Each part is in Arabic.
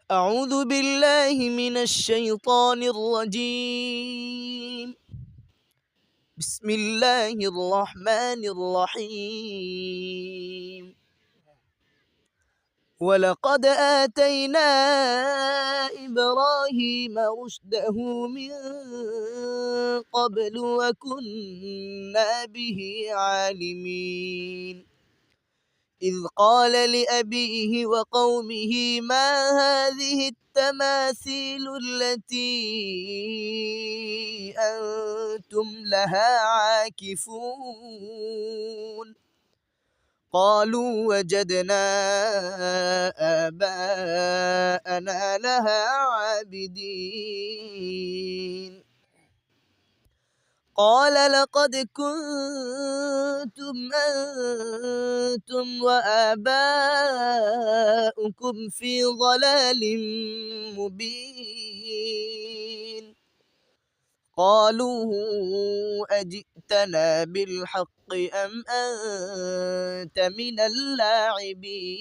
أعوذ بالله من الشيطان الرجيم. بسم الله الرحمن الرحيم. ولقد آتينا إبراهيم رشده من قبل وكنا به عالمين. إذ قال لأبيه وقومه ما هذه التماثيل التي أنتم لها عاكفون. قالوا وجدنا آباءنا لها عابدين. قال لقد كنتم أنتم وآباؤكم في ضلال مبين. قالوا أجئتنا بالحق أم أنت من اللاعبين.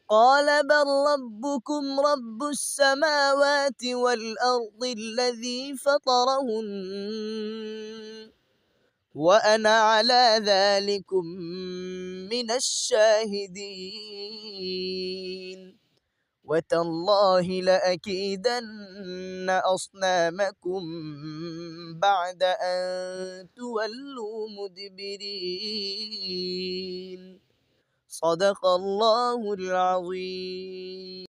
قال بل ربكم رب السماوات والأرض الذي فطرهن وأنا على ذلكم من الشاهدين. وتالله لأكيدن أصنامكم بعد أن تولوا مدبرين. صدق الله العظيم.